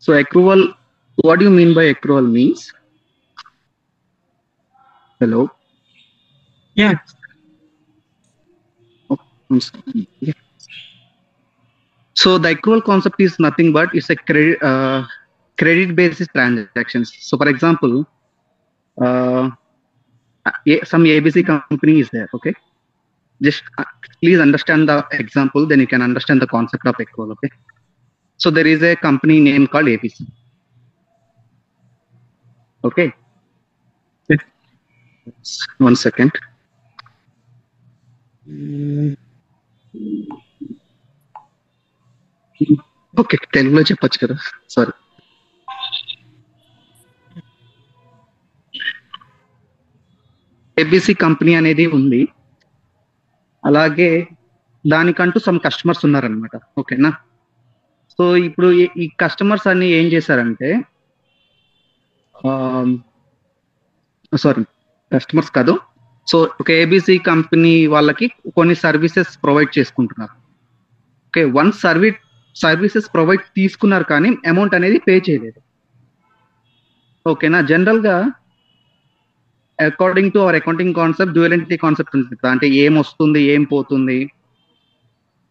So accrual, what do you mean by accrual means? Hello? Yeah. Oh, yeah. So the accrual concept is nothing but it's a credit basis transactions. So for example, uh, some ABC company is there, okay? Just please understand the example, then you can understand the concept of accrual, okay? So there is a company name called ABC, okay? One second. Okay తెలుగులో చెప్పొచ్చు కదా sorry ABC company అనేది ఉంది అలాగే దానికంటూ some customers ఉన్నారనమాట ఓకేనా so ఇప్పుడు ఈ కస్టమర్స్ అన్ని ఏం చేశారంటే సారీ కస్టమర్స్ కాదు సో ఒక ఏబిసి కంపెనీ వాళ్ళకి కొన్ని సర్వీసెస్ ప్రొవైడ్ చేసుకుంటున్నారు ఓకే వన్ సర్వీసెస్ ప్రొవైడ్ తీసుకున్నారు కానీ అమౌంట్ అనేది పే చేయలేదు ఓకేనా జనరల్ గా according to our accounting concept dual entity concept ఉంటుంది అంటే ఏం వస్తుంది ఏం పోతుంది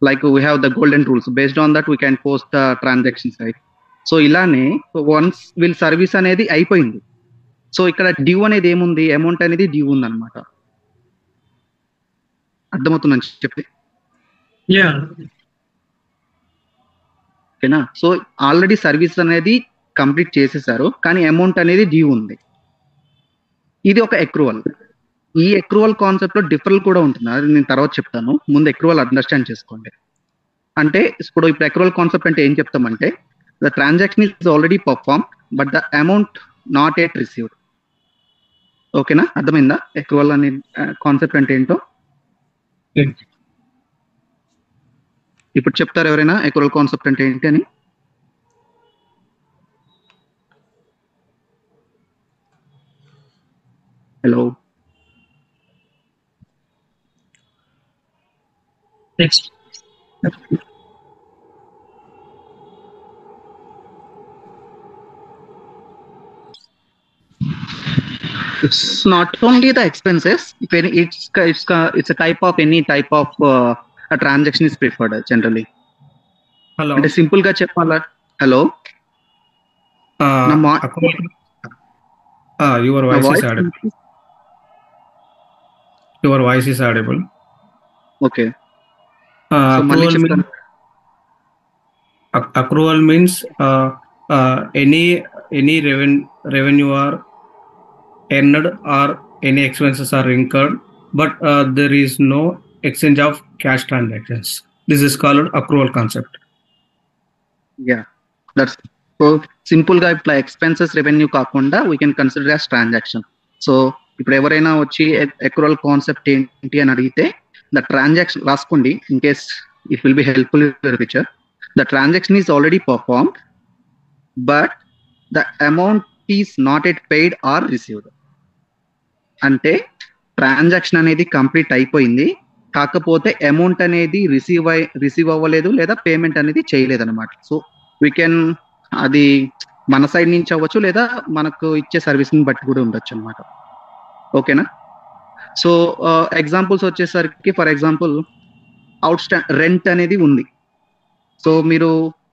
like we have the golden rules based on that we can post the transactions right so ఇలానే వన్స్ వీళ్ళ సర్వీస్ అనేది అయిపోయింది సో ఇక్కడ డ్యూ అనేది ఏముంది అమౌంట్ అనేది డ్యూ ఉంది అనమాట అర్థమవుతుందని చెప్పి ఓకేనా సో ఆల్రెడీ సర్వీస్ అనేది కంప్లీట్ చేసేసారు కానీ అమౌంట్ అనేది డ్యూ ఉంది ఇది ఒక అక్రూవల్ ఈ అక్రూవల్ కాన్సెప్ట్ లో డిఫరెంట్ కూడా ఉంటుంది అది నేను తర్వాత చెప్తాను ముందు అక్రూవల్ అండర్స్టాండ్ చేసుకోండి అంటే ఇప్పుడు అక్రూవల్ కాన్సెప్ట్ అంటే ఏం చెప్తామంటే the transaction is already perform but the amount not at received ఓకేనా అర్థమైందా అక్రూవల్ అనే కాన్సెప్ట్ అంటే ఏంటో ఇప్పుడు చెప్తారు ఎవరైనా అక్రూవల్ కాన్సెప్ట్ అంటే ఏంటి అని hello next it's not only the expenses if any it's a type of any type of a transaction is preferred generally hello అంటే సింపుల్ గా చెప్పాలా hello your voice is audible okay accrual means any revenue are earned or any expenses are incurred but there is no exchange of cash transactions. This is called accrual concept. Yeah, that's so simple గా ఇట్లా expenses revenue కాకుండా we can consider as transaction so ఇప్పుడు ఎవరైనా వచ్చి accrual concept ఏంటి అని అడిగితే the transaction రాసుకోండి in case it will be helpful for future the transaction is already performed but the amount is not yet paid or received అంటే transaction అనేది complete అయిపోయింది కాకపోతే అమౌంట్ అనేది రిసీవ్ అవ్వలేదు లేదా పేమెంట్ అనేది చేయలేదు అనమాట సో వీ కెన్ అది మన సైడ్ నుంచి అవ్వచ్చు లేదా మనకు ఇచ్చే సర్వీస్ని బట్టి కూడా ఉండొచ్చు అనమాట ఓకేనా సో ఎగ్జాంపుల్స్ వచ్చేసరికి ఫర్ ఎగ్జాంపుల్ రెంట్ అనేది ఉంది సో మీరు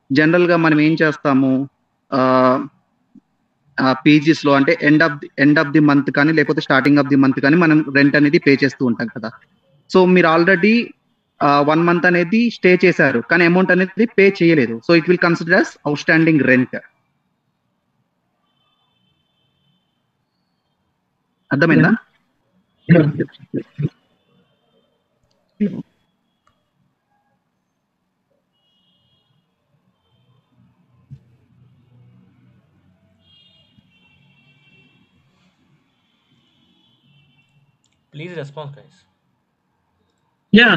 జనరల్గా మనం ఏం చేస్తాము పీజీస్ లో అంటే ఎండ్ ఆఫ్ ది మంత్ కానీ లేకపోతే స్టార్టింగ్ ఆఫ్ ది మంత్ కానీ మనం రెంట్ అనేది పే చేస్తూ ఉంటాం కదా సో మీరు ఆల్రెడీ 1 month అనేది స్టే చేశారు కానీ అమౌంట్ అనేది పే చేయలేదు so it will consider as out standing rent అర్థమైందా Please respond, guys. Yeah.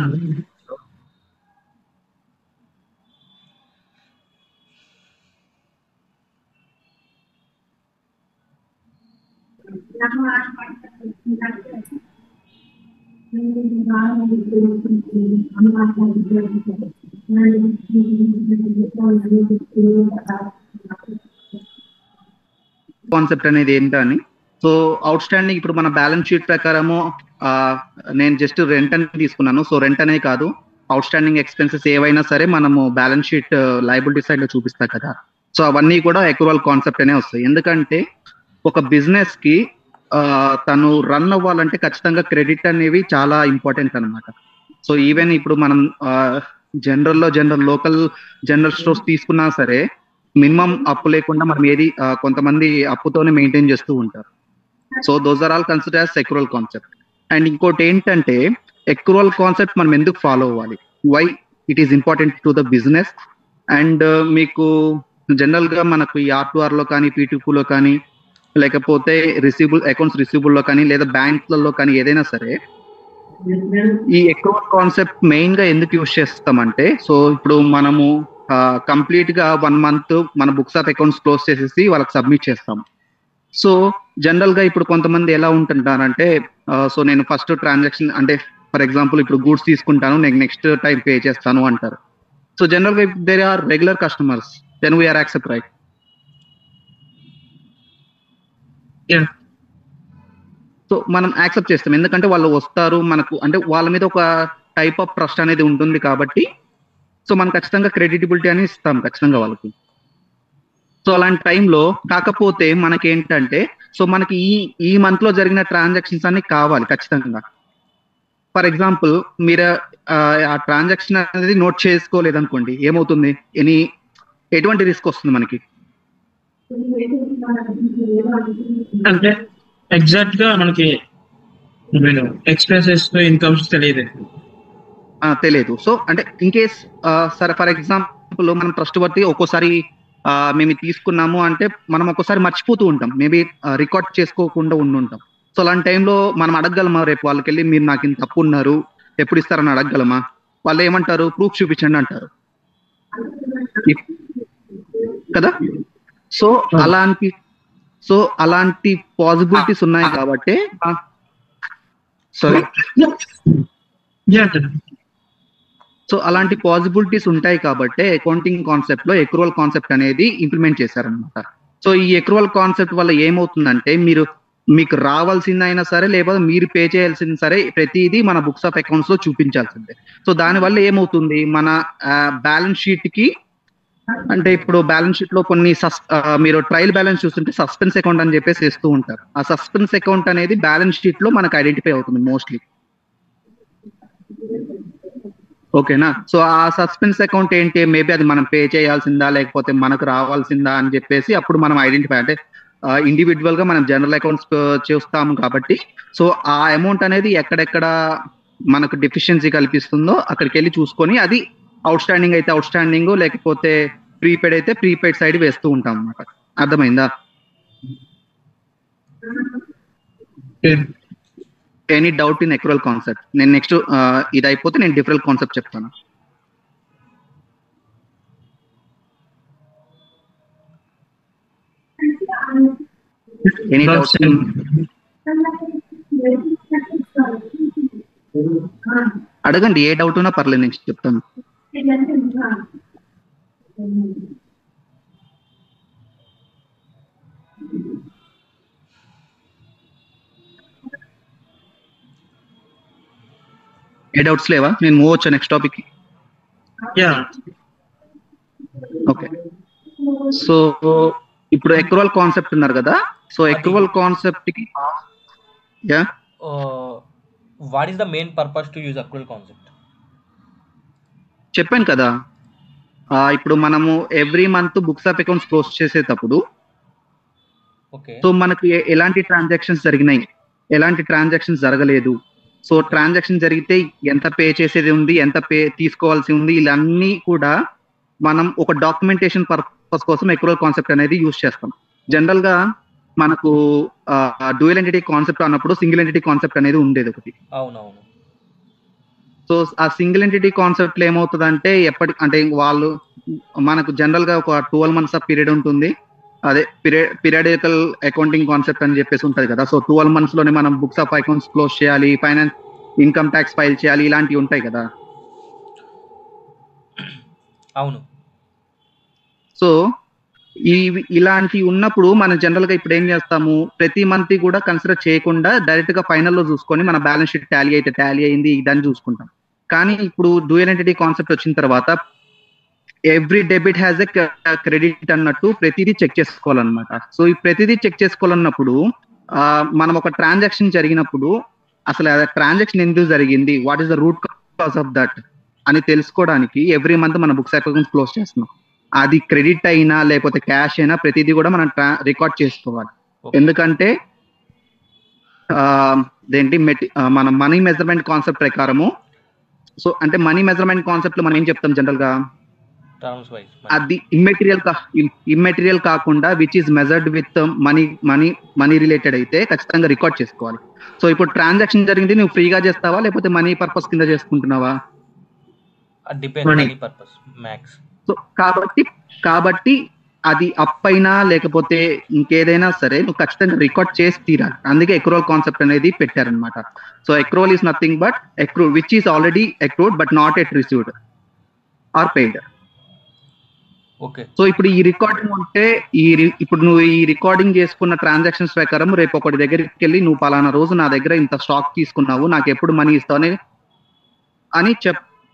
Concept అనేది ఏంటని. సో అవుట్ స్టాండింగ్ ఇప్పుడు మన బ్యాలెన్స్ షీట్ ప్రకారము నేను జస్ట్ రెంట్ అని తీసుకున్నాను. సో రెంట్ అనే కాదు, అవుట్ స్టాండింగ్ ఎక్స్పెన్సెస్ ఏవైనా సరే మనము బ్యాలెన్స్ షీట్ లయబిలిటీ సైడ్ లో చూపిస్తాం కదా. సో అవన్నీ కూడా ఎక్రూవల్ కాన్సెప్ట్ అనే వస్తాయి. ఎందుకంటే ఒక బిజినెస్ కి తను రన్ అవ్వాలంటే ఖచ్చితంగా క్రెడిట్ అనేవి చాలా ఇంపార్టెంట్ అనమాట. సో ఈవెన్ ఇప్పుడు మనం లోకల్ జనరల్ స్టోర్స్ తీసుకున్నా సరే మినిమం అప్పు లేకుండా మనం ఏది కొంతమంది అప్పుతోనే మెయింటైన్ చేస్తూ ఉంటారు. So those are all consider as accrual concept. And ఇంకోటి ఏంటంటే ఎక్రూవల్ కాన్సెప్ట్ మనం ఎందుకు ఫాలో అవ్వాలి, why it is important to the business. And మీకు జనరల్ గా మనకు ఈ R2R లో కానీ P2Q లో కానీ లేకపోతే అకౌంట్స్ రిసీవబుల్ లో కానీ లేదా బ్యాంక్లలో కానీ ఏదైనా సరే ఈ ఎక్రూవల్ కాన్సెప్ట్ మెయిన్ గా ఎందుకు యూజ్ చేస్తామంటే, సో ఇప్పుడు మనము కంప్లీట్ గా 1 month మన బుక్స్ ఆఫ్ అకౌంట్స్ క్లోజ్ చేసేసి వాళ్ళకి సబ్మిట్ చేస్తాం. సో జనరల్ గా ఇప్పుడు కొంతమంది ఎలా ఉంటుంటారంటే సో నేను ఫస్ట్ ట్రాన్సాక్షన్ అంటే ఫర్ ఎగ్జాంపుల్ ఇప్పుడు గూడ్స్ తీసుకుంటాను, నేను నెక్స్ట్ టైం పే చేస్తాను అంటారు. సో జనరల్ గా there are regular customers, then we're accept, right? So మనం యాక్సెప్ట్ చేస్తాం ఎందుకంటే వాళ్ళు వస్తారు మనకు, అంటే వాళ్ళ మీద ఒక టైప్ ఆఫ్ ట్రస్ట్ అనేది ఉంటుంది కాబట్టి సో మనం ఖచ్చితంగా క్రెడిటబిలిటీ అని ఇస్తాం ఖచ్చితంగా వాళ్ళకి. సో అలాంటి టైంలో కాకపోతే మనకేంటంటే సో మనకి ఈ మంత్ లో జరిగిన ట్రాన్సాక్షన్స్ అన్ని కావాలి ఖచ్చితంగా. ఫర్ ఎగ్జాంపుల్ మీరు ఆ ట్రాన్సాక్షన్ అనేది నోట్ చేసుకోలేదనుకోండి, ఏమవుతుంది, ఎటువంటి రిస్క్ వస్తుంది మనకి? అంటే ఎగ్జాక్ట్ గా మనకి ఎక్స్పెన్సెస్ ఇన్కమ్స్ తెలియదు. సో అంటే ఇన్ కేస్ సరే ఫర్ ఎగ్జాంపుల్ మనం ట్రస్ట్ బట్టి ఒక్కోసారి మేము తీసుకున్నాము అంటే మనం ఒక్కోసారి మర్చిపోతూ ఉంటాం, మేబీ రికార్డ్ చేసుకోకుండా ఉంటాం. సో అలాంటి టైంలో మనం అడగగలమా రేపు వాళ్ళకి వెళ్ళి మీరు నాకు ఇంత తప్పు ఉన్నారు ఎప్పుడు ఇస్తారని అడగగలమా? వాళ్ళు ఏమంటారు, ప్రూఫ్ చూపించండి అంటారు కదా. సో అలాంటి పాసిబిలిటీస్ ఉన్నాయి కాబట్టి సో అలాంటి పాసిబిలిటీస్ ఉంటాయి కాబట్టి అకౌంటింగ్ కాన్సెప్ట్ లో ఎక్రూవల్ కాన్సెప్ట్ అనేది ఇంప్లిమెంట్ చేశారనమాట. సో ఈ ఎక్రూవల్ కాన్సెప్ట్ వల్ల ఏమవుతుందంటే మీకు రావాల్సిందైనా సరే లేకపోతే మీరు పే చేయాల్సింది సరే ప్రతిదీ మన బుక్స్ ఆఫ్ అకౌంట్స్ లో చూపించాల్సిందే. సో దానివల్ల ఏమవుతుంది, మన బ్యాలెన్స్ షీట్ కి అంటే ఇప్పుడు బ్యాలెన్స్ షీట్ లో కొన్ని మీరు ట్రయల్ బ్యాలెన్స్ చూస్తుంటే సస్పెన్స్ అకౌంట్ అని చెప్పేసి వేస్తూ ఉంటారు. ఆ సస్పెన్స్ అకౌంట్ అనేది బ్యాలెన్స్ షీట్ లో మనకు ఐడెంటిఫై అవుతుంది మోస్ట్లీ, ఓకేనా. సో ఆ సస్పెన్స్ అకౌంట్ ఏంటి, మేబీ అది మనం పే చేయాల్సిందా లేకపోతే మనకు రావాల్సిందా అని చెప్పేసి అప్పుడు మనం ఐడెంటిఫై, అంటే ఇండివిజువల్ గా మనం జనరల్ అకౌంట్స్ చూస్తాము కాబట్టి సో ఆ అమౌంట్ అనేది ఎక్కడెక్కడ మనకు డెఫిషియన్సీ కల్పిస్తుందో అక్కడికి వెళ్ళి చూసుకొని అది అవుట్ స్టాండింగ్ అయితే అవుట్ స్టాండింగ్ లేకపోతే ప్రీపెయిడ్ అయితే ప్రీపెయిడ్ సైడ్ వేస్తూ ఉంటాం అన్నమాట. అర్థమైందా? Any doubt in accrual concept? నేను నెక్స్ట్ ఇది అయిపోతే నేను డిఫరెంట్ కాన్సెప్ట్ చెప్తాను. Any doubts? అడగండి, ఏ డౌట్ ఉన్నా పర్లేదు, నేను చెప్తాను. ఏ డౌట్స్ లేవా? నేను మూవ్ వచ్చా నెక్స్ట్ టాపిక్. ఓకే, సో ఇప్పుడు ఎక్రూవల్ కాన్సెప్ట్ ఉన్నారు కదా. సో ఎక్రూవల్ కాన్సెప్ట్ కి what is the main purpose to use accrual concept? చెప్పాను కదా, ఇప్పుడు మనము every month books of accounts close చేసేటప్పుడు సో మనకు ఎలాంటి ట్రాన్సాక్షన్స్ జరిగినాయి, ఎలాంటి ట్రాన్సాక్షన్స్ జరగలేదు, సో ట్రాన్సాక్షన్ జరిగితే ఎంత పే చేసేది ఉంది, ఎంత పే తీసుకోవాల్సి ఉంది, ఇవన్నీ కూడా మనం ఒక డాక్యుమెంటేషన్ పర్పస్ కోసం ఎక్రూవల్ కాన్సెప్ట్ అనేది యూజ్ చేస్తాం. జనరల్ గా మనకు డ్యూయల్ ఎంటిటీ కాన్సెప్ట్ అన్నప్పుడు సింగిల్ ఎంటిటీ కాన్సెప్ట్ అనేది ఉండేది ఒకటి. అవునవును. సో ఆ సింగిల్ ఎంటిటీ కాన్సెప్ట్ లో ఏమవుతుందంటే అంటే వాళ్ళు మనకు జనరల్ గా ఒక 12 months ఆఫ్ పీరియడ్ ఉంటుంది, అదే పీరియాడికల్ అకౌంటింగ్ కాన్సెప్ట్ అని చెప్పేసి ఉంటది కదా. సో 12 months లోనే మనం బుక్స్ ఆఫ్ అకౌంట్స్ క్లోజ్ చేయాలి, ఫైనాన్స్ ఇన్కమ్ ట్యాక్స్ ఫైల్ చేయాలి, ఇలాంటివి ఉంటాయి కదా. అవును. సో ఇలాంటి ఉన్నప్పుడు మనం జనరల్ గా ఇప్పుడు ఏం చేస్తాము, ప్రతి మంత్ కూడా కన్సిడర్ చేయకుండా డైరెక్ట్ గా ఫైనల్లో చూసుకొని మన బ్యాలెన్స్ షీట్ టాలీ అయితే టాలీ అయింది ఇదని చూసుకుంటాం. కానీ ఇప్పుడు డ్యూయల్ ఎంటిటీ కాన్సెప్ట్ వచ్చిన తర్వాత every debit has a credit అన్నట్టు ప్రతిదీ చెక్ చేసుకోవాలన్నమాట. సో ఈ ప్రతిదీ చెక్ చేసుకోవాలన్నప్పుడు మనం ఒక ట్రాన్సాక్షన్ జరిగినప్పుడు అసలు ఆ ట్రాన్సాక్షన్ ఎందుకు జరిగింది, what is the root cause of that అని తెలుసుకోవడానికి ఎవ్రీ మంత్ మన బుక్స్ అకౌంట్ క్లోజ్ చేస్తున్నాం. అది క్రెడిట్ అయినా లేకపోతే క్యాష్ అయినా ప్రతిదీ కూడా మనం రికార్డ్ చేసుకోవాలి. ఎందుకంటే మన మనీ మెజర్మెంట్ కాన్సెప్ట్ ప్రకారము, సో అంటే మనీ మెజర్మెంట్ కాన్సెప్ట్ లో మనం ఏం చెప్తాం జనరల్ గా, అది ఇమ్మెటీరియల్ కాకుండా which is measured with money related అయితే ఖచ్చితంగా రికార్డ్ చేసుకోవాలి. సో ఇప్పుడు ట్రాన్సాక్షన్ జరిగింది, నువ్వు ఫ్రీగా చేస్తావా లేకపోతే మనీ పర్పస్ కింద చేసుకుంటున్నావా? సో కాబట్టి అది అప్ అయినా లేకపోతే ఇంకేదైనా సరే నువ్వు ఖచ్చితంగా రికార్డ్ చేసి తీరాలి. అందుకే ఎక్రూవల్ కాన్సెప్ట్ అనేది పెట్టారనమాట. So accrual is nothing but accrue which is already accrued but not at received or paid. So ఇప్పుడు ఈ రికార్డింగ్ ఉంటే ఇప్పుడు నువ్వు ఈ రికార్డింగ్ చేసుకున్న ట్రాన్సాక్షన్స్ ప్రకారం రేపు ఒకటి దగ్గరికి వెళ్ళి నువ్వు పలానా రోజు నా దగ్గర ఇంత స్టాక్ తీసుకున్నావు, నాకు ఎప్పుడు మనీ ఇస్తావు అని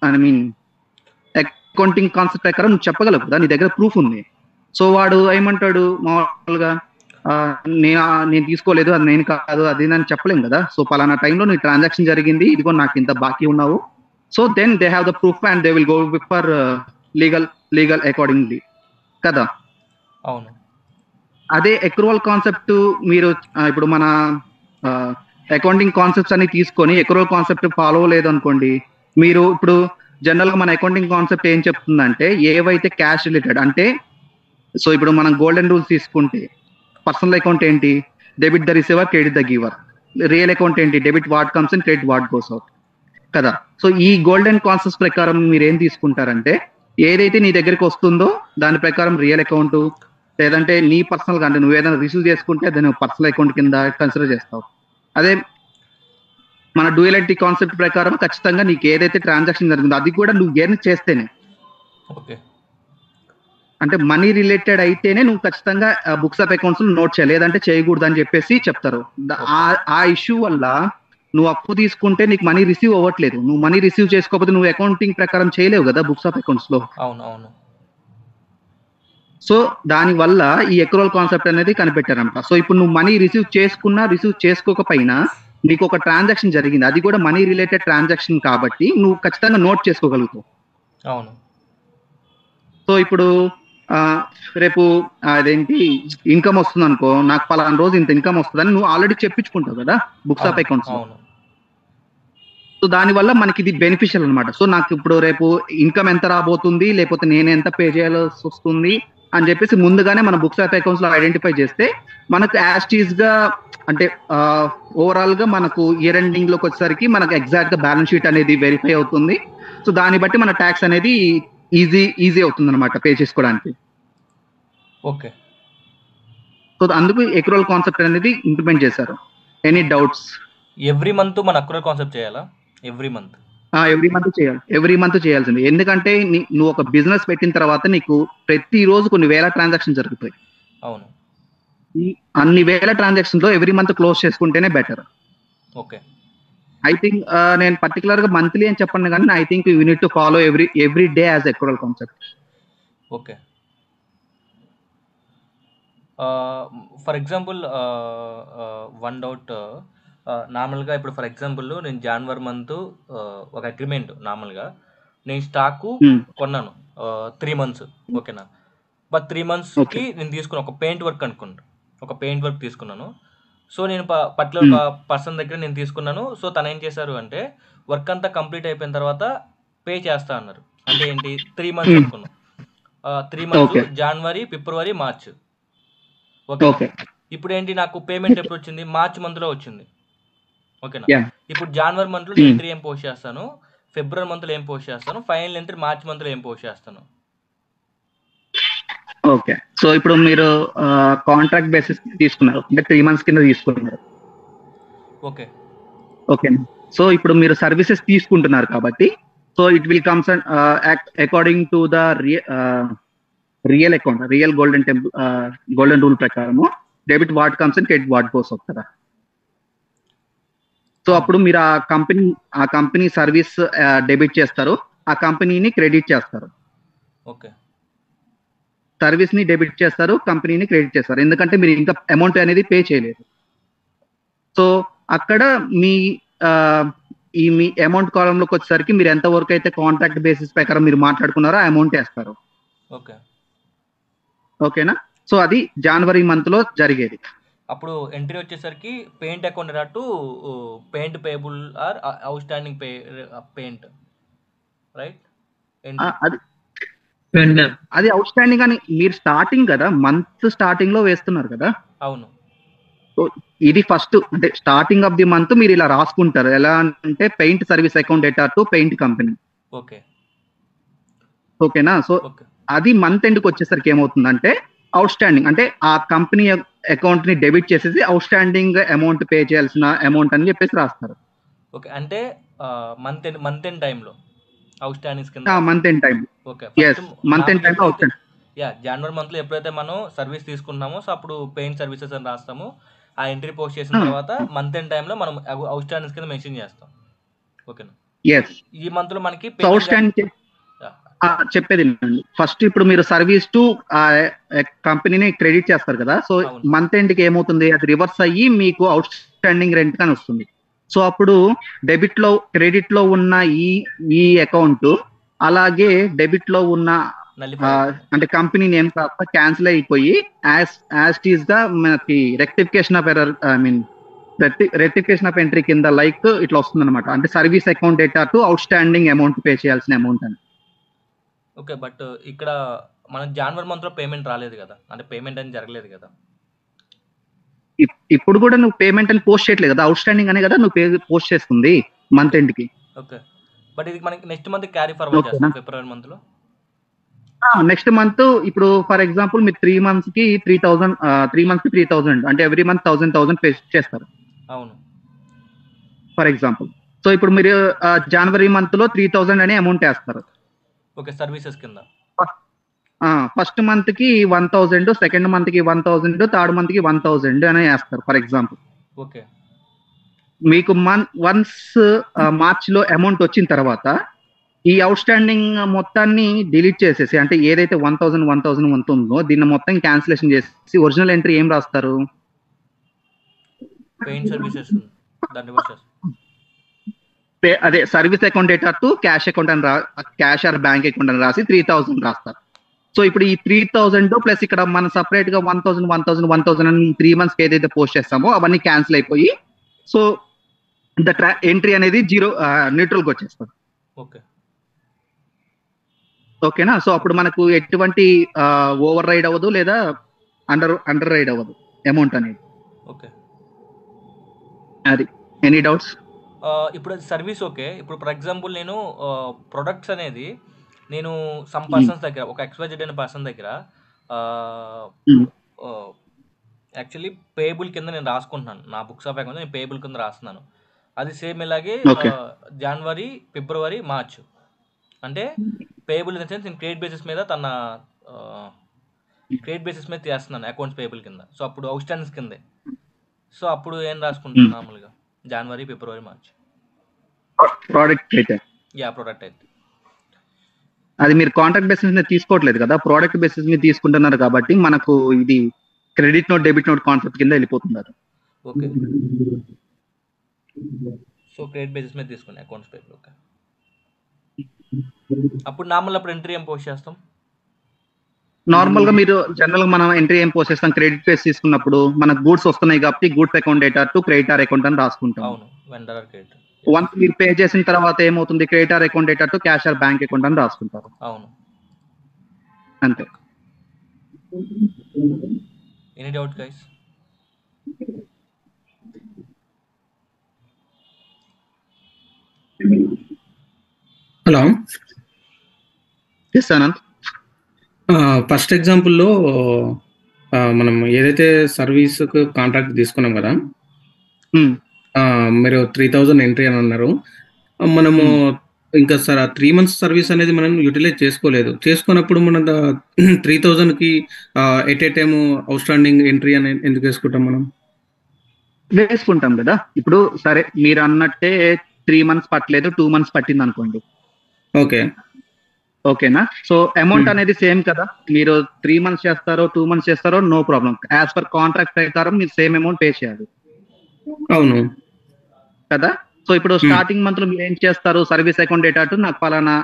ఐ మీన్ అకౌంటింగ్ కాన్సెప్ట్ ప్రకారం నువ్వు చెప్పగలవు కదా, నీ దగ్గర ప్రూఫ్ ఉంది. సో వాడు ఏమంటాడు మామూలుగా, నేను తీసుకోలేదు, అది నేను కాదు, అది నేను చెప్పలేం కదా. సో పలానా టైంలో నీ ట్రాన్సాక్షన్ జరిగింది, ఇదిగో నాకు ఇంత బాకీ ఉన్నావు. So then they have the proof and they will go for legal accordingly కదా. అవును. అదే ఎక్రూవల్ కాన్సెప్ట్ మీరు ఇప్పుడు మన అకౌంటింగ్ కాన్సెప్ట్స్ అన్ని తీసుకొని ఎక్రూవల్ కాన్సెప్ట్ ఫాలో లేదు అనుకోండి, మీరు ఇప్పుడు జనరల్ గా మన అకౌంటింగ్ కాన్సెప్ట్ ఏం చెప్తుందంటే, ఏవైతే క్యాష్ రిలేటెడ్ అంటే, సో ఇప్పుడు మనం గోల్డెన్ రూల్స్ తీసుకుంటే పర్సనల్ అకౌంట్ ఏంటి, debit the receiver credit the giver. Real account ఏంటి, debit what comes and credit what goes out కదా. సో ఈ గోల్డెన్ కాన్సెప్ట్స్ ప్రకారం మీరు ఏం తీసుకుంటారంటే, ఏదైతే నీ దగ్గరికి వస్తుందో దాని ప్రకారం రియల్ అకౌంట్, లేదంటే నీ పర్సనల్ గా అంటే నువ్వు ఏదైనా రిసీవ్ చేసుకుంటే దాన్ని పర్సనల్ అకౌంట్ కింద కన్సిడర్ చేస్తావు. అదే మన డ్యూయలిటీ కాన్సెప్ట్ ప్రకారం ఖచ్చితంగా నీకు ఏదైతే ట్రాన్సాక్షన్ జరిగిందో అది కూడా నువ్వు ఎర్న్ చేస్తేనే, అంటే మనీ రిలేటెడ్ అయితేనే నువ్వు ఖచ్చితంగా బుక్స్ ఆఫ్ అకౌంట్స్ నోట్ చేయాలి, లేదంటే చేయకూడదు అని చెప్పేసి చెప్తారు. ఆ ఇష్యూ వల్ల నువ్వు అప్పు తీసుకుంటే నీకు మనీ రిసీవ్ అవ్వట్లేదు. నువ్వు మనీ రిసీవ్ చేసుకోకపోతే నువ్వు అకౌంటింగ్ ప్రకారం చేయలేవు కదా బుక్స్ ఆఫ్ అకౌంట్స్ లో. అవును. సో దాని వల్ల ఈ ఎక్రూవల్ కాన్సెప్ట్ అనేది కనిపెట్టారంట. సో ఇప్పుడు నువ్వు మనీ రిసీవ్ చేసుకున్నా రిసీవ్ చేసుకోకపోయినా నీకు ఒక ట్రాన్సాక్షన్ జరిగింది, అది కూడా మనీ రిలేటెడ్ ట్రాన్సాక్షన్ కాబట్టి నువ్వు ఖచ్చితంగా నోట్ చేసుకోగలుగుతావు. అవును. సో ఇప్పుడు రేపు అదేంటి ఇన్కమ్ వస్తుంది అనుకో, నాకు పలానా రోజు ఇంత ఇన్కమ్ వస్తుందని నువ్వు ఆల్రెడీ చెప్పించుకుంటావు కదా బుక్స్ ఆఫ్ అకౌంట్స్ లో. సో దానివల్ల మనకి ఇది బెనిఫిషియల్ అనమాట. సో నాకు ఇప్పుడు రేపు ఇన్కమ్ ఎంత రాబోతుంది, లేకపోతే నేను ఎంత పే చేయాల్సి వస్తుంది అని చెప్పేసి ముందుగానే మన బుక్స్ ఆఫ్ అకౌంట్స్ లో ఐడెంటిఫై చేస్తే మనకు యాస్టీస్ గా అంటే ఓవరాల్ గా మనకు ఇయర్ ఎండింగ్ లోకి వచ్చేసరికి మనకు ఎగ్జాక్ట్ గా బ్యాలెన్స్ షీట్ అనేది వెరిఫై అవుతుంది. సో దాన్ని బట్టి మన ట్యాక్స్ అనేది ఈజీ అవుతుంది అనమాట పే చేసుకోవడానికి. ఓకే. సో అందుకు ఎక్రూవల్ కాన్సెప్ట్ అనేది ఇంప్లిమెంట్ చేశారు. Any doubts? ఎవ్రీ మంత్ మన అక్రూవల్ కాన్సెప్ట్ చేయాలా? ఎవ్రీ మంత్ చేయాల్సింది. ఎందుకంటే నువ్వు ఒక బిజినెస్ పెట్టిన తర్వాత నీకు ప్రతి రోజు కొన్ని వేల ట్రాన్సాక్షన్ జరుగుతాయి. అవును. అన్ని వేల ట్రాన్సాక్షన్ లో ఎవ్రీ మంత్ క్లోజ్ చేసుకుంటేనే బెటర్. ఓకే. ఐ థింక్ నేను పర్టికులర్ గా మంత్లీ అని చెప్పండి, కానీ I think you need to follow every day as accrual concept. Okay. For example one doubt, నార్మల్గా ఇప్పుడు ఫర్ ఎగ్జాంపుల్ నేను జనవరి మంత్ ఒక అగ్రిమెంట్, నార్మల్గా నేను స్టాకు కొన్నాను 3 months, ఓకేనా. బట్ 3 monthsకి నేను తీసుకున్నాను ఒక పెయింట్ వర్క్ తీసుకున్నాను. సో నేను పర్టికులర్ పర్సన్ దగ్గర నేను తీసుకున్నాను. సో తను ఏం చేశారు అంటే, వర్క్ అంతా కంప్లీట్ అయిపోయిన తర్వాత పే చేస్తా అన్నారు. అంటే ఏంటి, 3 months అనుకున్నాం. 3 months జనవరి, ఫిబ్రవరి, మార్చ్. ఓకే. ఇప్పుడు ఏంటి, నాకు పేమెంట్ ఎప్పుడు వచ్చింది, మార్చ్ మంత్లో వచ్చింది, ఓకేనా. ఇప్పుడు జనవరి మంత్లో ఎంట్రీ ఏం పోస్ట్ చేస్తాను, ఫిబ్రవరి మంత్లో ఏం పోస్ట్ చేస్తాను, ఫైనల్ ఎంట్రీ మార్చ్ మంత్లో ఏం పోస్ట్ చేస్తాను. ఓకే. సో ఇప్పుడు మీరు కాంట్రాక్ట్ బేసిస్ తీసుకున్నారు, అంటే 3 months కింద తీసుకున్నారు. ఓకే. సో ఇప్పుడు మీరు సర్వీసెస్ తీసుకుంటున్నారు కాబట్టి, so it will comes according to the real golden rule ప్రకారము debit what comes and credit what goes కదా. సో అప్పుడు మీరు ఆ కంపెనీ సర్వీస్ డెబిట్ చేస్తారు, ఆ కంపెనీని క్రెడిట్ చేస్తారు. ఓకే. సర్వీస్ ని డెబిట్ చేస్తారు, కంపెనీని క్రెడిట్ చేస్తారు, ఎందుకంటే మీరు ఇంకా అమౌంట్ అనేది పే చేయలేదు. సో అక్కడ మీ అమౌంట్ కాలంలోకి వచ్చేసరికి మీరు ఎంత వరకు అయితే కాంట్రాక్ట్ బేసిస్ ప్రకారం మీరు మాట్లాడుకున్నారో ఆ అమౌంట్ వేస్తారు. ఓకేనా? సో అది జనవరి మంత్ లో జరిగేది. అప్పుడు ఎంట్రీ వచ్చేసరికి payment account to payment payable or outstanding payment, right? అది అవుట్ స్టాండింగ్ అని మీరు స్టార్టింగ్ కదా, మంత్ స్టార్టింగ్ లో వేస్తున్నారు కదా. అవును. సో ఇది ఫస్ట్ అంటే స్టార్టింగ్ ఆఫ్ ది మంత్ మీరు ఇలా రాసుకుంటారు. ఎలా అంటే paint service account debtor to paint company. Okay. ఓకేనా? సో అది మంత్ ఎండ్కి వచ్చేసరికి ఏమవుతుందంటే అవుట్ స్టాండింగ్ అంటే ఆ కంపెనీ అకౌంట్ ని డెబిట్ చేసేసి అవుట్ స్టాండింగ్ అమౌంట్ పే చేయాల్సిన అమౌంట్ అని చెప్పేసి రాస్తారు. ఓకే. అంటే మంత్ ఎండ్ టైంలో అవుట్ స్టాండింగ్స్ కింద month end time. Okay. Month end time outstanding. జనవరి మంత్ లో ఎప్పుడైతే మనం సర్వీస్ తీసుకున్నామో సో అప్పుడు పెయింట్ సర్వీసెస్ అని రాస్తాము. ఆ ఎంట్రీ పోస్ట్ చేసిన తర్వాత మంత్ ఎండ్ టైంలో మనం అవుట్ స్టాండింగ్స్ కింద మెన్షన్ చేస్తాం. ఓకేనా? ఈ మంత్ లో మనకి అవుట్ స్టాండింగ్ చెప్పేది ఫస్ట్ ఇప్పుడు మీరు సర్వీస్ టు కంపెనీని క్రెడిట్ చేస్తారు కదా. సో మంత్ ఎండ్ కి ఏమవుతుంది, అది రివర్స్ అయ్యి మీకు అవుట్ స్టాండింగ్ రెంట్ అని వస్తుంది. సో అప్పుడు డెబిట్ లో క్రెడిట్ లో ఉన్న ఈ అకౌంట్ అలాగే డెబిట్ లో ఉన్న అంటే కంపెనీ నేమ్ కాస్త క్యాన్సిల్ అయిపోయి యాజ్ టీజ్ గా మనకి rectification of error rectification of entry కింద లైక్ ఇట్లా వస్తుంది అనమాట. అంటే service account debtor to out standing amount pay చేయాల్సిన అమౌంట్ అని. ఓకే. బట్ ఇక్కడ మనం జనవరి మంత్ లో పేమెంట్ రాలేదు కదా, అంటే పేమెంట్ అని జరగలేదు కదా. ఇప్పుడు కూడా నువ్వు పేమెంట్ అని పోస్ట్ చేయట్లేదు కదా, అవుట్ స్టాండింగ్ అనే కదా నువ్వు పోస్ట్ చేస్తుంది మంత్ ఎండ్ కి. ఓకే. బట్ ఇది మనకి నెక్స్ట్ మంత్ క్యారీ ఫార్వర్డ్ చేస్తాం ఫిబ్రవరి మంత్ లో. నెక్స్ట్ మంత్ ఇప్పుడు ఫర్ ఎగ్జాంపుల్ మీరు 3 months కి 3,000 అంటే ఎవ్రీ మంత్ 1,000 పే చేస్తారు. అవును. For example. సో ఇప్పుడు మీరు జనవరి మంత్ లో 3,000 అనే అమౌంట్ వేస్తారు. ఓకే. సర్వీసెస్ కింద ఫస్ట్ మంత్ కి 1,000, సెకండ్ మంత్ కి 1,000, థర్డ్ మంత్ కి 1,000 అని వేస్తారు ఫర్ ఎగ్జాంపుల్. ఓకే. మీకు వన్స్ మార్చ్ లో అమౌంట్ వచ్చిన తర్వాత ఈ అవుట్ స్టాండింగ్ మొత్తాన్ని డిలీట్ చేసేసి అంటే ఏదైతే 1,000 ఉంటుందో దీన్ని మొత్తం క్యాన్సిలేషన్ చేసి ఒరిజినల్ ఎంట్రీ ఏం రాస్తారు, పెయింట్ సర్వీసెస్ అదే service account debtor to cash account అని క్యాష్ ఆర్ బ్యాంక్ అకౌంట్ అని రాసి 3,000 రాస్తారు. సో ఇప్పుడు ఈ 3,000 ప్లస్ ఇక్కడ మనం సపరేట్ గా 1,000 అని 3 months ఏదైతే పోస్ట్ చేస్తామో అవన్నీ క్యాన్సిల్ అయిపోయి సో ఎంట్రీ అనేది న్యూట్రల్ గా వచ్చేస్తుంది. ఓకే. ఓకేనా? సో అప్పుడు మనకు ఎటువంటి ఓవర్ రైడ్ అవ్వదు లేదా అండర్ రైడ్ అవ్వదు అమౌంట్ అనేది. ఓకే. అది ఎనీ డౌట్స్? ఇప్పుడు అది సర్వీస్ ఓకే. ఇప్పుడు ఫర్ ఎగ్జాంపుల్ నేను ప్రొడక్ట్స్ అనేది నేను సమ్ పర్సన్స్ దగ్గర ఒక XYZ అనే పర్సన్ దగ్గర యాక్చువల్లీ పేబుల్ కింద నేను రాసుకుంటున్నాను, నా బుక్స్ ఆఫ్ అకౌంట్ నేను పేబుల్ కింద రాస్తున్నాను. అది సేమ్ ఇలాగే జనవరి, ఫిబ్రవరి, మార్చ్ అంటే పేబుల్ ఇన్ ద సెన్స్ నేను క్రెడిట్ బేసిస్ మీద చేస్తున్నాను అకౌంట్స్ పేబుల్ కింద. సో అప్పుడు అవుట్ స్టాండింగ్స్ కిందే. సో అప్పుడు ఏం రాసుకుంటాను నార్మల్గా జనవరి, ఫిబ్రవరి, మార్చ్ ప్రోడక్ట్ అయితే ప్రోడక్ట్ అయితే అది మీరు కాంట్రాక్ట్ బేసిస్ మీద తీసుకోవట్లేదు కదా, ప్రోడక్ట్ బేసిస్ మీద తీసుకుంటున్నారు కాబట్టి మనకు ఇది credit note debit note concept కింద వెళ్ళిపోతున్నారు. ఓకే. సో క్రెడిట్ బేసిస్ మీద తీసుకుని అకౌంట్స్ పేబుల్. ఓకే. అప్పుడు అప్పుడు ఎంట్రీ ఏం పోస్ట్ చేస్తాం? నార్మల్ గా మీరు జనరల్ గా మనం ఎంట్రీ ఏం పోస్ట్ చేస్తాం, క్రెడిట్ బేస్ తీసుకున్నప్పుడు మనకు గూడ్స్ వస్తున్నాయి కాబట్టి goods account debtor to creditor account అని రాసుకుంటాం. అవును. Vendor or creditor. వన్స్ మీరు పే చేసిన తర్వాత ఏమవుతుంది, creditor account debtor to cash or bank account అని రాసుకుంటారు. అవును. అంతే. Any doubt guys? Hello. First ఎగ్జాంపుల్లో మనం ఏదైతే సర్వీస్ కాంట్రాక్ట్ తీసుకున్నాం కదా, మీరు 3,000 ఎంట్రీ అని అన్నారు. మనము ఇంకా సార్ ఆ 3 మంత్స్ సర్వీస్ అనేది మనం యూటిలైజ్ చేసుకోలేదు. చేసుకున్నప్పుడు మన 3000కి at a time outstanding entry అని ఎందుకు వేసుకుంటాం మనం? వేసుకుంటాం కదా. ఇప్పుడు సరే మీరు అన్నట్టే 3 మంత్స్ పట్టలేదు, 2 మంత్స్ పట్టింది అనుకోండి, ఓకే. ఓకేనా? సో అమౌంట్ అనేది సేమ్ కదా. మీరు 3 మంత్స్ చేస్తారో 2 మంత్స్ చేస్తారో no problem. As per contract ప్రకారం మీరు సేమ్ అమౌంట్ పే చేయాలి అవును. కదా. సో ఇప్పుడు స్టార్టింగ్ మంత్ లో మీరు ఏం చేస్తారు, సర్వీస్ అకౌంట్ డేటా నాకు పలానా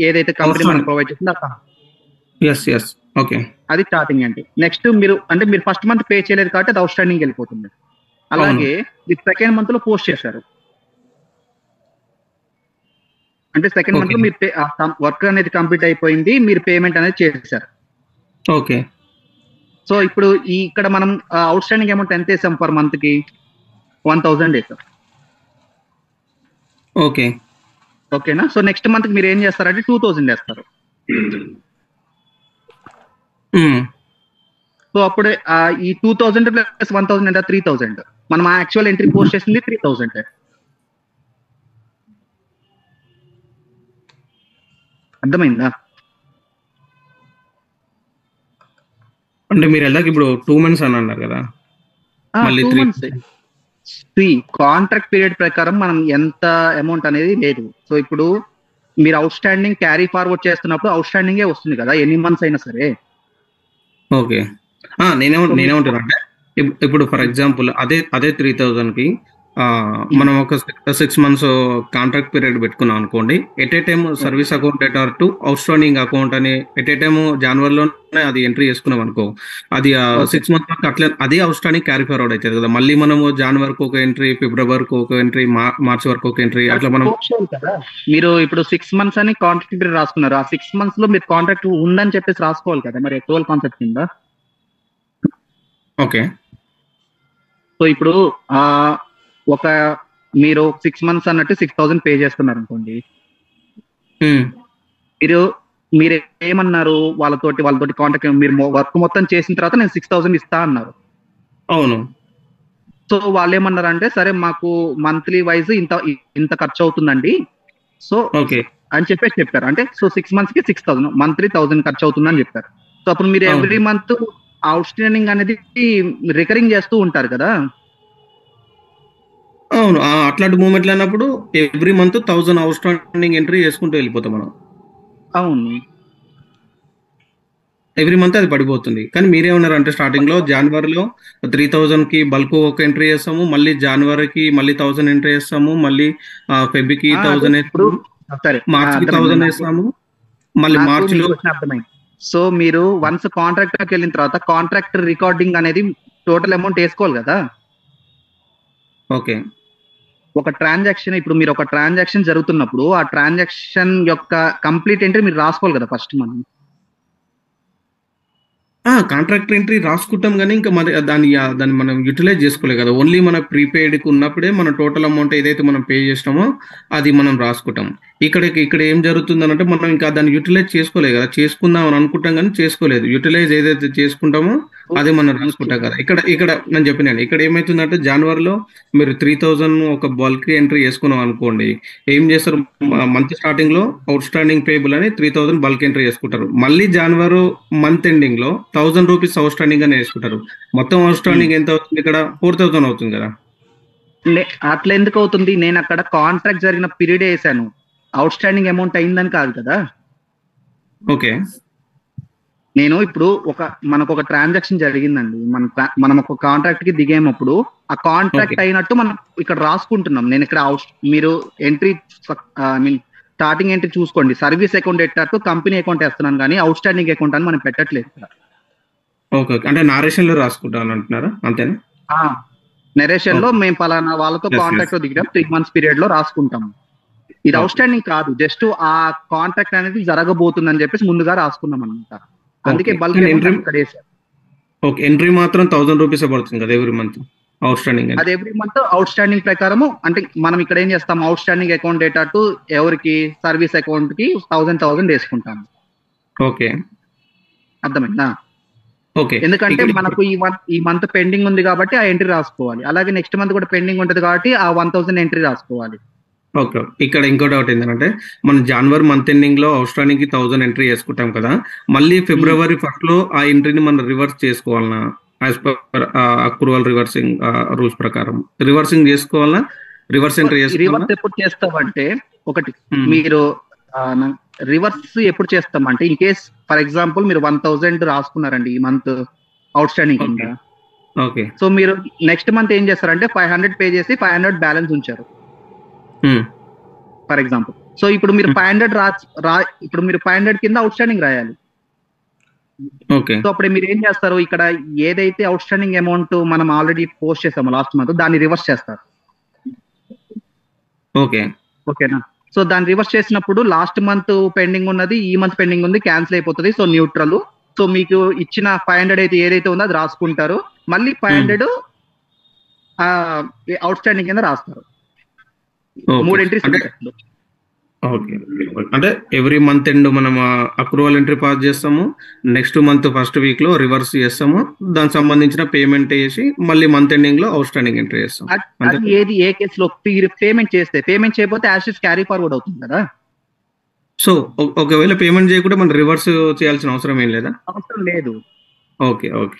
ఏదైతే కంపెనీ మనకు ప్రొవైడ్ చేసిందో ఎస్ ఓకే. అది స్టార్టింగ్ అంటే. నెక్స్ట్ మీరు ఫస్ట్ మంత్ పే చేయలేదు కాబట్టి అది అవుట్ స్టాండింగ్ వెళ్ళిపోతుంది. అలాగే మీరు సెకండ్ మంత్ లో పోస్ట్ చేశారు అంటే సెకండ్ మంత్ లో మీరు వర్క్ అనేది కంప్లీట్ అయిపోయింది, మీరు పేమెంట్ అనేది చేశారు. ఓకే. సో ఇప్పుడు ఇక్కడ మనం అవుట్ స్టాండింగ్ అమౌంట్ ఎంత వేసాం పర్ మంత్ కి? 1000 వేసాం. ఓకే. ఓకేనా? సో నెక్స్ట్ మంత్ మీరు ఏం చేస్తారంటే 2000 వేస్తారు. సో అప్పుడు ఈ 2000 ప్లస్ 1000 అంటే 3000. మనం యాక్చువల్ ఎంట్రీ పోస్ట్ చేసింది 3000. అర్థమైందా? అంటే మీరు ఎలాగ ఇప్పుడు 2 మంత్స్ అని అన్నారు కదా, మళ్ళీ 2 మంత్స్ కాంట్రాక్ట్ పీరియడ్ ప్రకారం మనం ఎంత అమౌంట్ అనేది లేదు. సో ఇప్పుడు మీరు అవుట్ స్టాండింగ్ క్యారీ ఫార్వర్డ్ చేస్తున్నప్పుడు అవుట్ స్టాండింగే వస్తుంది కదా, ఎన్ని మంత్స్ అయినా సరే. ఓకే. నేనేమంటున్నా అంటే ఇప్పుడు ఫర్ ఎగ్జాంపుల్ అదే 3000కి మనం ఒక 6 మంత్స్ కాంట్రాక్ట్ పీరియడ్ పెట్టుకున్నాం అనుకోండి. At a time service account debtor to out standing account అని ఎట్ ఏ టైమ్ జనవరిలోనే అది ఎంట్రీ చేసుకున్నాం అనుకో, అది 6 మంత్స్ వరకు అట్లా అదే అవుట్ స్టాండింగ్ క్యారీ ఫార్వర్డ్ అవుతుంది కదా. మళ్ళీ మనము జనవరికి ఒక ఎంట్రీ, ఫిబ్రవరికి ఒక ఎంట్రీ, మార్చ్ వరకు ఒక ఎంట్రీ, అట్లా మనం మీరు ఇప్పుడు 6 మంత్స్ అని కాంట్రాక్ట్ పీరియడ్ రాసుకున్నారు. ఆ 6 మంత్స్ లో మీరు కాంట్రాక్ట్ ఉందని చెప్పేసి రాసుకోవాలి కదా మరి ఎక్వల్ కాన్సెప్ట్ కింద. ఓకే. సో ఇప్పుడు మీరు 6 మంత్స్ అన్నట్టు 6000 పే చేస్తున్నారు అనుకోండి. మీరు ఏమన్నారు వాళ్ళతోటి కాంటాక్ట్, మీరు వర్క్ మొత్తం చేసిన తర్వాత నేను 6000 ఇస్తా అన్నారు. అవును. సో వాళ్ళు ఏమన్నారంటే సరే మాకు మంత్లీ వైజ్ ఇంత ఖర్చు అవుతుందండి సో ఓకే అని చెప్పారు. అంటే సో 6 మంత్స్ కి 6000, మంత్లీ 1000 ఖర్చు అవుతుందని చెప్పారు. సో అప్పుడు మీరు ఎవ్రీ మంత్ అవుట్ స్టాండింగ్ అనేది రికరింగ్ చేస్తూ ఉంటారు కదా. అవును. అట్లాంటి మూమెంట్లు అన్నప్పుడు every month 1000 out standing entry చేసుకుంటూ వెళ్ళిపోతాం మనం. అవును, ఎవ్రీ మంత్ అది పడిపోతుంది. కానీ మీరేమన్నారు అంటే స్టార్టింగ్ లో జనవరిలో 3000కి బల్క్ ఒక ఎంట్రీ చేస్తాము, మళ్ళీ జనవరికి మళ్ళీ 1000 ఎంట్రీ చేస్తాము, మళ్ళీ ఫెబ్కి 1000 వేస్తాము, మార్చికి 1000 వేస్తాము, మళ్ళీ మార్చిలో. అర్థమైంది. సో మీరు వన్స్ కాంట్రాక్ట్ లోకి వెళ్ళిన తర్వాత కాంట్రాక్ట్ రికార్డింగ్ అనేది టోటల్ అమౌంట్ వేసుకోవాలి కదా. ఓకే. ఒక ట్రాన్సాక్షన్ ఇప్పుడు మీరు ఒక ట్రాన్సాక్షన్ జరుగుతున్నప్పుడు ఆ ట్రాన్సాక్షన్ యొక్క కంప్లీట్ ఎంట్రీ మీరు రాసుకోవాలి కదా ఫస్ట్. మనం కాంట్రాక్ట్ ఎంట్రీ రాసుకుంటాం కానీ ఇంకా మరి దాన్ని మనం యూటిలైజ్ చేసుకోలేదు కదా. ఓన్లీ మన ప్రీపెయిడ్కి ఉన్నప్పుడే మన టోటల్ అమౌంట్ ఏదైతే మనం పే చేసినామో అది మనం రాసుకుంటాం. ఇక్కడ ఏం జరుగుతుంది అంటే మనం ఇంకా దాన్ని యూటిలైజ్ చేసుకోలేదు కదా. చేసుకుందాం అని అనుకుంటాం కానీ చేసుకోలేదు. యూటిలైజ్ ఏదైతే చేసుకుంటామో అదే మనం రాసుకుంటాం కదా. ఇక్కడ నేను చెప్పినాను, ఇక్కడ ఏమవుతుందంటే జనవరిలో మీరు 3000 ఒక బల్క్ ఎంట్రీ చేసుకున్నాం అనుకోండి, ఏం చేస్తారు మంత్ స్టార్టింగ్ లో అవుట్ స్టాండింగ్ పేబుల్ అని 3000 బల్క్ ఎంట్రీ చేసుకుంటారు. మళ్ళీ జనవరి మంత్ ఎండింగ్ లో 1000 రూపీస్ అవుట్ స్టాండింగ్ అని వేసుకుంటారు. మొత్తం అవుట్ స్టాండింగ్ ఎంత అవుతుంది? ఇక్కడ 4000 అవుతుంది కదా. అట్లా ఎందుకు అవుతుంది? నేను అక్కడ కాంట్రాక్ట్ జరిగిన పీరియడ్ వేసాను, అవుట్ స్టాండింగ్ అమౌంట్ అయిందని కాదు కదా. ఓకే. నేను ఇప్పుడు మనకు ఒక ట్రాన్సాక్షన్ జరిగిందండి, మనం ఒక కాంట్రాక్ట్ కి దిగేటప్పుడు ఆ కాంట్రాక్ట్ అయినట్టు మనం ఇక్కడ రాసుకుంటున్నాం. నేను ఇక్కడ మీరు ఎంట్రీ స్టార్టింగ్ ఎంట్రీ చూసుకోండి, సర్వీస్ అకౌంట్ ఎట్టారు కంపెనీ అకౌంట్ వేస్తున్నాను కానీ అవుట్ స్టాండింగ్ అకౌంట్ అని మనం పెట్టట్లేదు ఇక్కడ. ఓకే. అంటే నారేషన్ లో రాసుకుంటాను అంటున్నారా? అంతేనా? నరేషన్ లో మేము పలానా వాళ్ళతో కాంట్రాక్ట్ లో దిగాం 3 మంత్స్ పీరియడ్ లో రాసుకుంటాము. ఇది అవుట్ స్టాండింగ్ కాదు, జస్ట్ ఆ కాంట్రాక్ట్ అనేది జరగబోతుందని చెప్పేసి ముందుగా రాసుకున్నాం అనమాట. అందుకే బల్క్ ఎంట్రీ మాత్రం 1000 రూపీస్ పడుతుంది కదా ఎవ్రీ మంత్ అవుట్ స్టాండింగ్. అది ఎవ్రీ మంత్ అవుట్ స్టాండింగ్ ప్రకారము అంటే మనం ఇక్కడ ఏం చేస్తాం, out standing account debtor to ఎవరికి సర్వీస్ అకౌంట్ కి 1000 వేసుకుంటాము. ఓకే. అర్థమైందా? ఓకే. ఎందుకంటే మనకు ఈ మంత్ పెండింగ్ ఉంది కాబట్టి ఆ ఎంట్రీ రాసుకోవాలి. అలాగే నెక్స్ట్ మంత్ కూడా పెండింగ్ ఉంటుంది కాబట్టి ఆ 1000 ఎంట్రీ రాసుకోవాలి. ఓకే. ఇక్కడ ఇంకో డౌట్ ఏంటంటే మనం జనవరి మంత్ ఎండింగ్ లో అవుట్ స్టాండింగ్ కి 1000 ఎంట్రీ చేసుకుంటాం కదా, మళ్ళీ ఫిబ్రవరి ఫస్ట్ లో ఆ ఎంట్రీని మనం రివర్స్ చేసుకోవాలన్నా as per accrual reversing rules ప్రకారం రివర్సింగ్ చేసుకోవాలన్నా, రివర్స్ ఎంట్రీ చేసుకోవాలన్నా? రివర్స్ ఎప్పుడు చేస్తామంటే ఒకటి మ్మ్. మీరు రివర్స్ ఎప్పుడు చేస్తామంటే ఇన్ కేస్ ఫర్ ఎగ్జాంపుల్ మీరు 1000 రాసుకున్నారండి ఈ మంత్ అవుట్ స్టాండింగ్ కింద. ఓకే. ఓకే. సో మీరు నెక్స్ట్ మంత్ ఏం చేస్తారంటే 500 పే చేసి 500 బ్యాలెన్స్ ఉంచారు మ్మ్. For example. సో ఇప్పుడు మీరు 500 ఇప్పుడు మీరు 500 కింద అవుట్ స్టాండింగ్ రాయాలి. ఓకే. సో అప్పుడు మీరు ఏం చేస్తారు, ఇక్కడ ఏదైతే అవుట్ స్టాండింగ్ అమౌంట్ మనం ఆల్రెడీ పోస్ట్ చేసామో లాస్ట్ మంత్ దాన్ని రివర్స్ చేస్తారు. ఓకే. ఓకేనా? సో దాన్ని రివర్స్ చేసినప్పుడు లాస్ట్ మంత్ పెండింగ్ ఉన్నది ఈ మంత్ పెండింగ్ ఉంది క్యాన్సిల్ అయిపోతుంది. So neutral. సో మీకు ఇచ్చిన 500 అయితే ఏదైతే ఉందో అది రాసుకుంటారు. మళ్ళీ 500 అవుట్ స్టాండింగ్ కింద రాస్తారు. ఓకే. 3 ఎంట్రీస్ అంటే ఉంటాయి. ఓకే. అంటే ఎవ్రీ మంత్ ఎండ్ మనం అక్రూవల్ ఎంట్రీ పాస్ చేస్తాము, నెక్స్ట్ మంత్ ఫస్ట్ వీక్ లో రివర్స్ చేస్తాము, దానికి సంబంధించిన పేమెంట్ చేసి మళ్ళీ మంత్ ఎండింగ్ లో అవుట్ స్టాండింగ్ ఎంట్రీ చేస్తాం. అది ఏది ఏ కేసులో పేమెంట్ చేస్తే, పేమెంట్ చేయకపోతే యాషెస్ క్యారీ ఫార్వర్డ్ అవుతుంది కదా. సో ఒకవేళ పేమెంట్ చేయకుండా మనం రివర్స్ చేయాల్సిన అవసరం ఏం లేదా? అవసరం లేదు. ఓకే. ఓకే.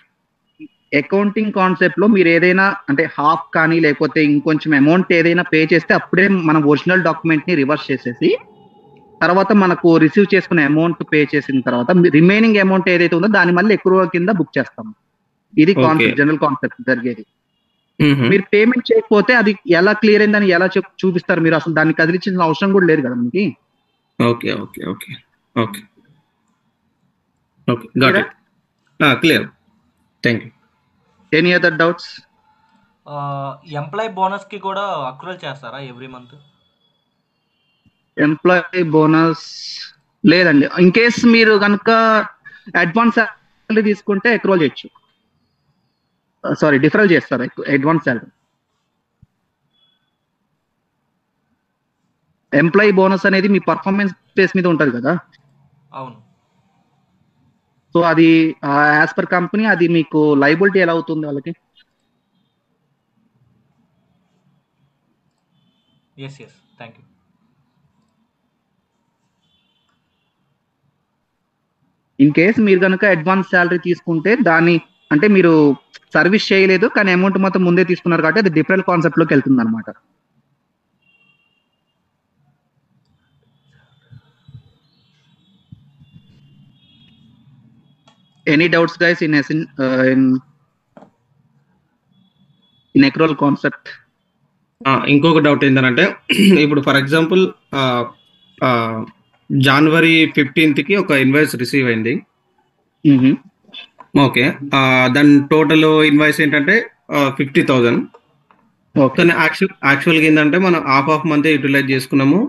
అకౌంటింగ్ కాన్సెప్ట్ లో మీరు ఏదైనా అంటే హాఫ్ కానీ లేకపోతే ఇంకొంచెం అమౌంట్ ఏదైనా పే చేస్తే అప్పుడే మనం ఒరిజినల్ డాక్యుమెంట్ ని రివర్స్ చేసేసి తర్వాత మనకు రిసీవ్ చేసుకునే అమౌంట్ పే చేసిన తర్వాత రిమైనింగ్ అమౌంట్ ఏదైతే ఉందో దాన్ని మళ్ళీ ఎక్కువ కింద బుక్ చేస్తాం. ఇది కాన్సెప్ట్, జనరల్ కాన్సెప్ట్ జరిగేది. మీరు పేమెంట్ చేయకపోతే అది ఎలా క్లియర్ అయిందని ఎలా చూపిస్తారు? మీరు అసలు దాన్ని కదిలించిన అవసరం కూడా లేదు కదా మీకు. Okay. Okay. Okay. Okay. Okay. Got it. Clear. Thank you. Any other doubts? Employee bonus కి కూడా అక్రూవల్ చేస్తారా ఎవ్రీ మంత్? ఎంప్లాయీ బోనస్ లేదండి. ఇన్ కేస్ మీరు కనుక అడ్వాన్స్ సాలరీ తీసుకుంటే అక్రూవల్ చేయొచ్చు. సారీ, డిఫరల్ చేస్తారు అడ్వాన్స్ సాలరీ. ఎంప్లాయీ బోనస్ అనేది మీ పర్ఫార్మెన్స్ బేస్ మీద ఉంటుంది కదా. అవును. సో అది యాజ్ పర్ కంపెనీ అది మీకు లైబిలిటీ ఎలా అవుతుంది వాళ్ళకి? Yes yes, thank you. In case మీరు కనుక అడ్వాన్స్ శాలరీ తీసుకుంటే దాన్ని అంటే మీరు సర్వీస్ చేయలేదు కానీ అమౌంట్ మొత్తం ముందే తీసుకున్నారు కాబట్టి అది డిఫరెంట్ కాన్సెప్ట్ లోకి వెళ్తుంది అనమాట. Any doubts guys in accrual concept? ఇంకొక డౌట్ ఏంటంటే ఇప్పుడు ఫర్ ఎగ్జాంపుల్ జనవరి 15th కి ఒక ఇన్వాయిస్ రిసీవ్ అయింది. ఓకే. దాని టోటల్ ఇన్వాయిస్ ఏంటంటే 50,000. కానీ యాక్చువల్గా ఏంటంటే మనం హాఫ్ మంత్ యూటిలైజ్ చేసుకున్నాము,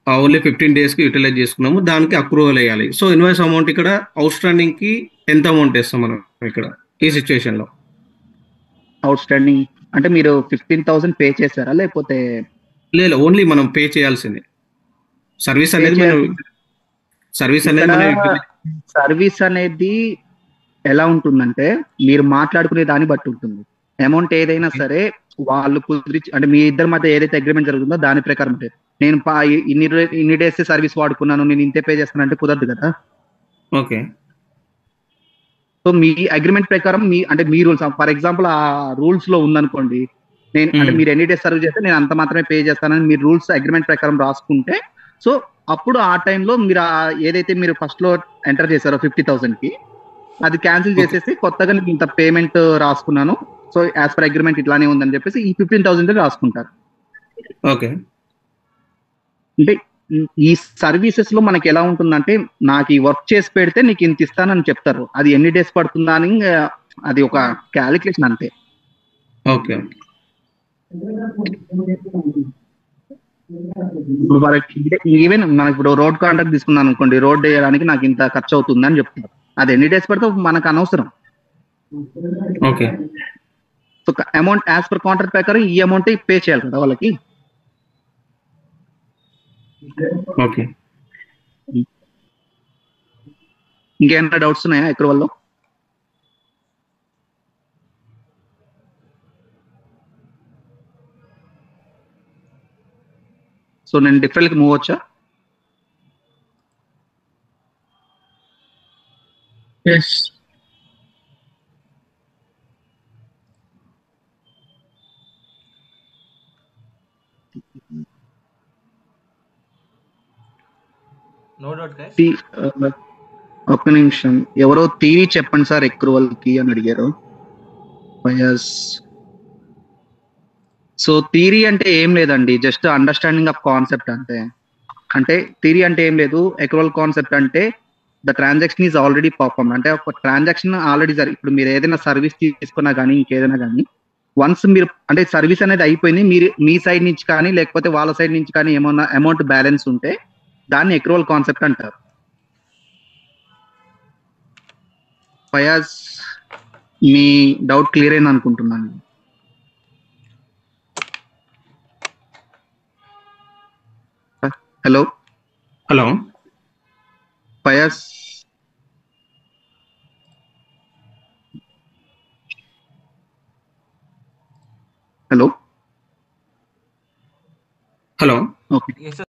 ఓన్లీ 15 days కి యూటిలైజ్ చేసుకున్నాము, దానికి అక్రూవల్ వేయాలి. సో ఇన్వాయిస్ అమౌంట్ ఇక్కడ అవుట్ స్టాండింగ్ కి ఎంత అమౌంట్ వేస్తాం మనం ఇక్కడ ఈ సిచ్యువేషన్ లో? అవుట్ స్టాండింగ్ అంటే మీరు 15,000 పే చేశారా లేకపోతే? లేదు, ఓన్లీ మనం పే చేయాల్సిందే. సర్వీస్ అనేది సర్వీస్ అనేది ఎలా ఉంటుందంటే మీరు మాట్లాడుకునే దాన్ని బట్టి ఉంటుంది. అమౌంట్ ఏదైనా సరే వాళ్ళు కుదిరి అంటే మీ ఇద్దరి మధ్య ఏదైతే అగ్రిమెంట్ జరుగుతుందో దాని ప్రకారం ఉంటుంది. నేను ఇన్ని డేస్ సర్వీస్ వాడుకున్నాను నేను ఇంతే పే చేస్తానంటే కుదరదు కదా. ఓకే. సో మీ అగ్రిమెంట్ ప్రకారం మీ రూల్స్ ఫర్ ఎగ్జాంపుల్ ఆ రూల్స్ లో ఉందనుకోండి, నేను అంటే మీరు ఎన్ని డేస్ సర్వీస్ చేస్తే నేను అంత మాత్రమే పే చేస్తానని మీరు రూల్స్ అగ్రిమెంట్ ప్రకారం రాసుకుంటే, సో అప్పుడు ఆ టైంలో మీరు ఏదైతే మీరు ఫస్ట్ లో ఎంటర్ చేశారో 50,000 కి అది క్యాన్సిల్ చేసేసి కొత్తగా నేను ఇంత పేమెంట్ రాసుకున్నాను, సో యాజ్ పర్ అగ్రిమెంట్ ఇట్లానే ఉందని చెప్పేసి ఈ 15,000 రాసుకుంటారు. ఓకే. అంటే ఈ సర్వీసెస్ లో మనకి ఎలా ఉంటుందంటే నాకు ఈ వర్క్ చేసి పెడితే నీకు ఇంత ఇస్తానని చెప్తారు. అది ఎన్ని డేస్ పడుతుందా అని అది ఒక క్యాలిక్యులేషన్ అంతే. ఓకే. ఈవెన్ మనకి ఇప్పుడు రోడ్ కాంట్రాక్ట్ తీసుకున్నాను అనుకోండి, రోడ్ వేయడానికి నాకు ఇంత ఖర్చు అవుతుంది అని చెప్తారు. అది ఎన్ని డేస్ పడితే మనకు అనవసరం. Okay. So amount as per contract ప్రకారం ఈ అమౌంట్ పే చేయాలి కదా వాళ్ళకి. ఓకే. ఇంకేమైనా డౌట్స్ ఉన్నాయా అక్రూవల్ లో? సో నేను డిఫరెంట్కి మూవ్ వచ్చా. Yes. No doubt guys. ఒక్క నిమిషం, ఎవరో థియరీ చెప్పండి సార్ ఎక్రూవల్ కి అని అడిగారు. సో థియరీ అంటే ఏం లేదండి, జస్ట్ అండర్స్టాండింగ్ ఆఫ్ కాన్సెప్ట్ అంతే. అంటే థియరీ అంటే ఏం లేదు, ఎక్రూవల్ కాన్సెప్ట్ అంటే the transaction is already perform. అంటే ఒక ట్రాన్సాక్షన్ ఆల్రెడీ ఇప్పుడు మీరు ఏదైనా సర్వీస్ తీసుకున్నా కానీ ఇంకేదైనా కానీ వన్స్ మీరు అంటే సర్వీస్ అనేది అయిపోయింది, మీరు మీ సైడ్ నుంచి కానీ లేకపోతే వాళ్ళ సైడ్ నుంచి కానీ ఏమన్నా అమౌంట్ బ్యాలెన్స్ ఉంటే దాన్ని ఎక్రూవల్ కాన్సెప్ట్ అంటారు. ఫయాజ్, మీ డౌట్ క్లియర్ అయింది అనుకుంటున్నాను. Hello hello Fayaz, hello hello okay. Yes, sir.